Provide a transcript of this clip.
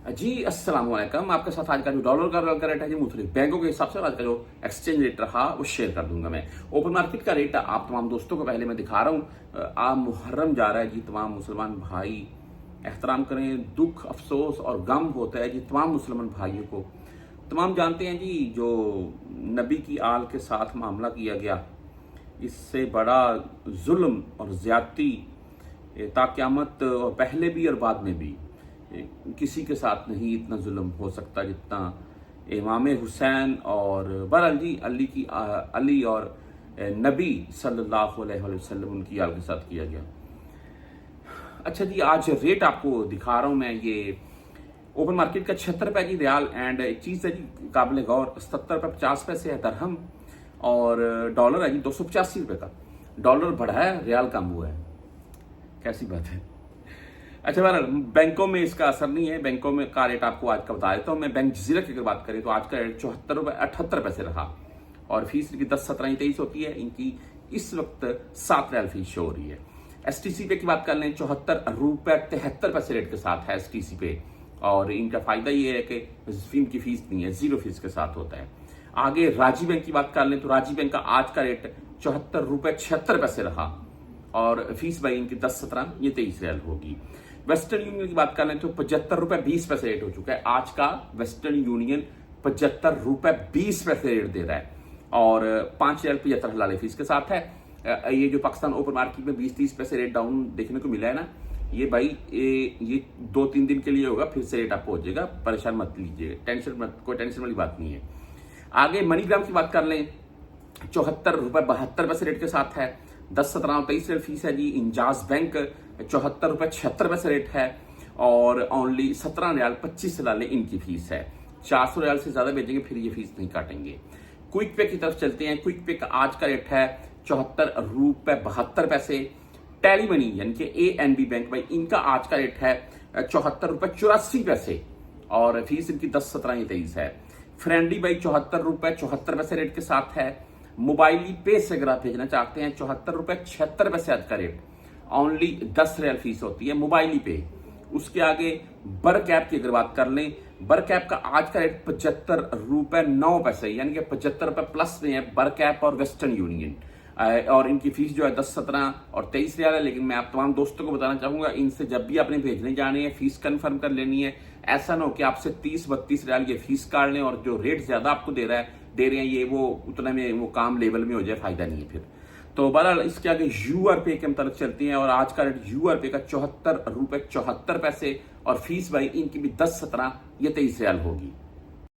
जी अस्सलाम वालेकुम। आपके साथ आज का जो डॉलर का रेट है जी मुख्तलिफ बैंकों के हिसाब से आज का जो एक्सचेंज रेट रहा वो शेयर कर दूंगा मैं। ओपन मार्केट का रेट आप तमाम दोस्तों को पहले मैं दिखा रहा हूँ। आप मुहर्रम जा रहा है जी, तमाम मुसलमान भाई एहतराम करें। दुख अफसोस और गम होता है जी तमाम मुसलमान भाइयों को। तमाम जानते हैं जी जो नबी की आल के साथ मामला किया गया, इससे बड़ा जुल्म और ज्यादती ता क़यामत और पहले भी और बाद में भी किसी के साथ नहीं इतना जुल्म हो सकता जितना इमाम हुसैन और बहरहाल जी अली और नबी सल्लल्लाहु अलैहि वसल्लम उनकी आल के साथ किया गया। अच्छा जी, आज रेट आपको दिखा रहा हूं मैं। ये ओपन मार्केट का 76 रुपए जी रियाल। एंड एक चीज़ है जी काबिल गौर, 77 रुपये 50 पैसे है दरहम। और डॉलर है जी 285 रुपये का। डॉलर बढ़ा है, रियाल कम हुआ है। कैसी बात है। अच्छा बहरहाल बैंकों में इसका असर नहीं है। बैंकों में का रेट आपको आज का बता देता हूँ मैं। बैंक जजीरा की अगर बात करें तो आज का रेट 74 रुपये 78 पैसे रहा। और फीस इनकी 10, 17, 23 होती है। इनकी इस वक्त 7 रियाल फीस शो हो रही है। एसटीसी पे की बात कर लें 74 रुपये 73 पैसे रेट के साथ है एसटीसी पे। और इनका फायदा ये है कि इनकी फीस नहीं है, जीरो फीस के साथ होता है। आगे राजी बैंक की बात कर लें तो राजी बैंक का आज का रेट 74 रुपये 76 पैसे रहा। और फीस भाई इनकी 10, 17, ये 23 रियाल होगी। वेस्टर्न यूनियन की बात कर लें तो 75 रुपये 20 पैसे रेट हो चुका है। आज का वेस्टर्न यूनियन 75 रुपये 20 पैसे रेट दे रहा है। और 5 रियाल 75 हलाले फीस के साथ है। ये जो पाकिस्तान ओपन मार्केट में 20-30 पैसे रेट डाउन देखने को मिला है ना, ये भाई ये 2-3 दिन के लिए होगा, फिर से रेट आपको हो जाएगा। परेशान मत लीजिए, कोई टेंशन वाली बात नहीं है। आगे मनीग्राम की बात कर लें 74 रुपये 72 पैसे रेट के साथ है। 10, 17 और 23 रियाल फीस है जी। इंजाज बैंक 74 रुपये 76 पैसे रेट है। और ओनली 17 रियाल 25 हलाले इनकी फीस है। 400 रियाल से ज्यादा भेजेंगे फिर ये फीस नहीं काटेंगे। क्विक पे की तरफ चलते हैं। क्विक पे का आज का रेट है 74 रुपये 72 पैसे। टैली मनी यानी कि ANB बैंक भाई, इनका आज का रेट है 74 रुपये 84 पैसे। और फीस इनकी 10, 17, 23 है। फ्रेंडली भाई 74 रुपये 74 पैसे रेट के साथ है। मोबाइली पे से अगर आप भेजना चाहते हैं 74 रुपये 76 पैसे आज का रेट। ओनली 10 रियाल फीस होती है मोबाइली पे। उसके आगे बर कैप की अगर बात कर लें, बर कैप का आज का रेट 75 रुपये 9 पैसे, यानी कि 75 रुपये प्लस में है बर कैप और वेस्टर्न यूनियन। और इनकी फीस जो है 10, 17 और 23 रियाल है। लेकिन मैं आप तमाम दोस्तों को बताना चाहूंगा, इनसे जब भी आपने भेजने जाने हैं फीस कंफर्म कर लेनी है। ऐसा ना हो कि आपसे 30-32 रियाल ये फीस काट लें और जो रेट ज्यादा आपको दे रहे हैं ये वो उतने में वो काम लेवल में हो जाए, फायदा नहीं है फिर। तो बहरहाल इसके आगे URP के मतलब चलती हैं। और आज का रेट URP का 74 रुपये 74 पैसे। और फीस भाई इनकी भी 10, 17, ये 23 रियाल होगी।